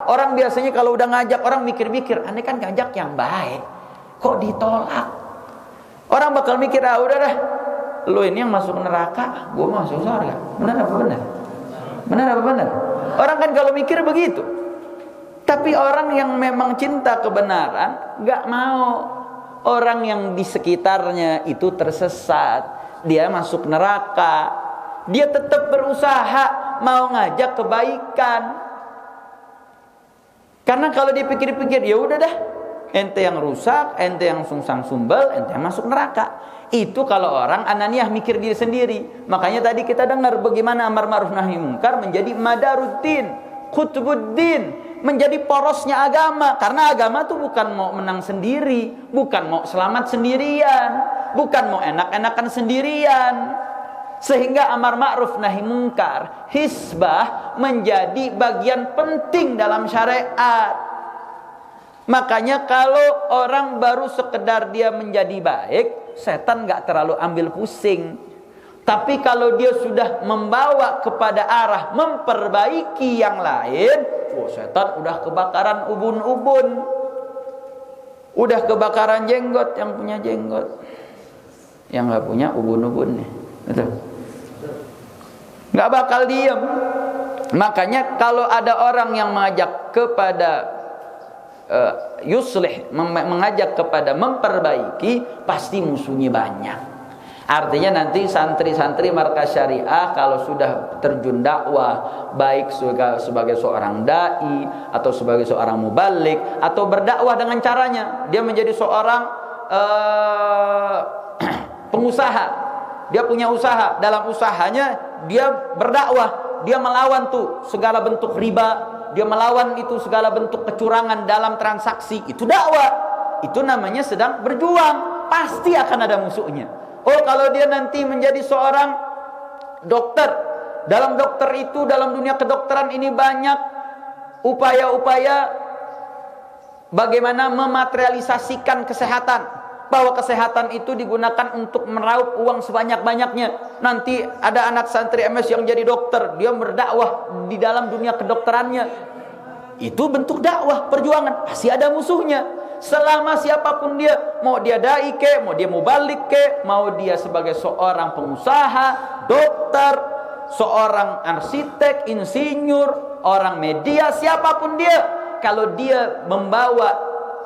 Orang biasanya kalau udah ngajak, orang mikir-mikir, aneh kan ngajak yang baik, kok ditolak? Orang bakal mikir, ah udah dah, lu ini yang masuk neraka, gue masuk surga. Benar apa benar? Benar apa benar? Orang kan kalau mikir begitu. Tapi orang yang memang cinta kebenaran gak mau orang yang di sekitarnya itu tersesat, dia masuk neraka. Dia tetap berusaha mau ngajak kebaikan. Karena kalau dipikir-pikir, ya udah dah, ente yang rusak, ente yang sungsang sumbel, ente yang masuk neraka. Itu kalau orang ananiah mikir diri sendiri. Makanya tadi kita dengar bagaimana amar ma'ruf nahi munkar menjadi madaruddin, qutbuddin, menjadi porosnya agama. Karena agama tuh bukan mau menang sendiri, bukan mau selamat sendirian, bukan mau enak-enakan sendirian. Sehingga amar ma'ruf nahi munkar, hisbah, menjadi bagian penting dalam syariat. Makanya kalau orang baru sekedar dia menjadi baik, setan gak terlalu ambil pusing. Tapi kalau dia sudah membawa kepada arah memperbaiki yang lain, setan udah kebakaran ubun-ubun, udah kebakaran jenggot. Yang punya jenggot, yang gak punya ubun-ubun nih, betul? Gak bakal diem. Makanya kalau ada orang yang mengajak kepada yuslih, mengajak kepada memperbaiki, pasti musuhnya banyak. Artinya nanti santri-santri markas syariah kalau sudah terjun dakwah, baik sebagai seorang dai atau sebagai seorang mubalik, atau berdakwah dengan caranya dia menjadi seorang pengusaha, dia punya usaha, dalam usahanya dia berdakwah, dia melawan tuh segala bentuk riba, dia melawan itu segala bentuk kecurangan dalam transaksi. Itu dakwah, itu namanya sedang berjuang. Pasti akan ada musuhnya. Oh, kalau dia nanti menjadi seorang dokter, dalam dokter itu, dalam dunia kedokteran ini banyak upaya-upaya bagaimana mematerialisasikan kesehatan, bahwa kesehatan itu digunakan untuk meraup uang sebanyak-banyaknya. Nanti ada anak santri MS yang jadi dokter, dia berdakwah di dalam dunia kedokterannya. Itu bentuk dakwah, perjuangan. Pasti ada musuhnya. Selama siapapun dia, mau dia dai ke, mau dia mubalik ke, mau dia sebagai seorang pengusaha, dokter, seorang arsitek, insinyur, orang media, siapapun dia, kalau dia membawa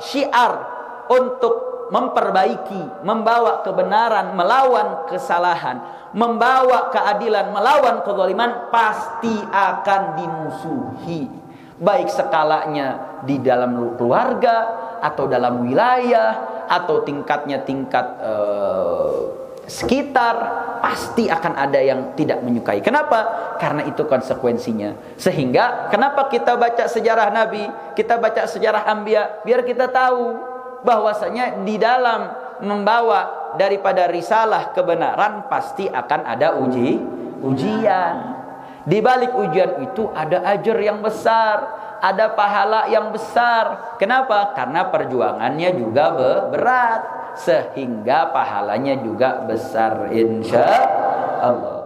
syiar untuk memperbaiki, membawa kebenaran, melawan kesalahan, membawa keadilan, melawan kezaliman, pasti akan dimusuhi. Baik skalanya di dalam keluarga, atau dalam wilayah, atau tingkatnya tingkat sekitar, pasti akan ada yang tidak menyukai. Kenapa? Karena itu konsekuensinya. Sehingga kenapa kita baca sejarah Nabi, kita baca sejarah Anbiya, biar kita tahu bahwasanya di dalam membawa daripada risalah kebenaran pasti akan ada ujian. Di balik ujian itu ada ajar yang besar, ada pahala yang besar. Kenapa? Karena perjuangannya juga berat, sehingga pahalanya juga besar, insya Allah.